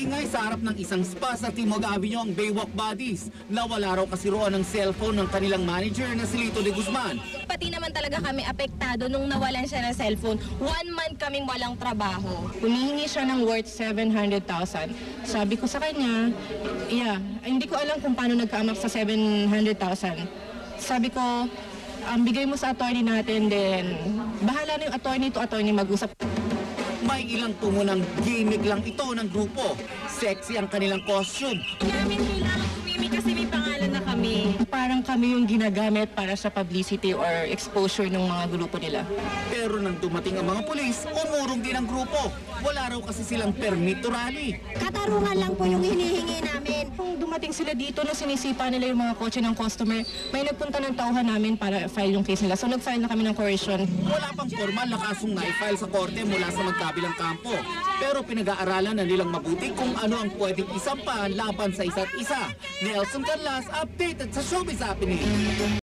Nag-ingay sa harap ng isang spa sa Timog Avenue ang Baywalk Buddies. Nawala raw kasi roon ng cellphone ng kanilang manager na si Lito de Guzman. Pati naman talaga kami apektado nung nawalan siya ng cellphone. 1 month kaming walang trabaho. Humihingi siya ng worth 700,000. Sabi ko sa kanya, hindi ko alam kung paano nagka-amak sa 700,000. Sabi ko, bigay mo sa attorney natin, then bahala na yung attorney mag-usap. May ilang tungo ng gimmick lang ito ng grupo. Sexy ang kanilang costume. Namin kailangan umimi kasi may pangalan na kami. Parang kami yung ginagamit para sa publicity or exposure ng mga grupo nila. Pero nang dumating ang mga pulis, umurong din ang grupo. Wala raw kasi silang permit to rally. Katarungan lang po yung hinihingi namin. Kung dumating sila dito na sinisipa nila yung mga kotse ng customer, may nagpunta ng tauhan namin para file yung case nila. So nag-file na kami ng coercion. Wala pang formal na kasong na-file sa korte mula sa magkabilang kampo. Pero pinag-aaralan na nilang mabuti kung ano ang pwedeng isampa laban sa isa't isa. Nelson Carlas, updated sa Showbiz Happening.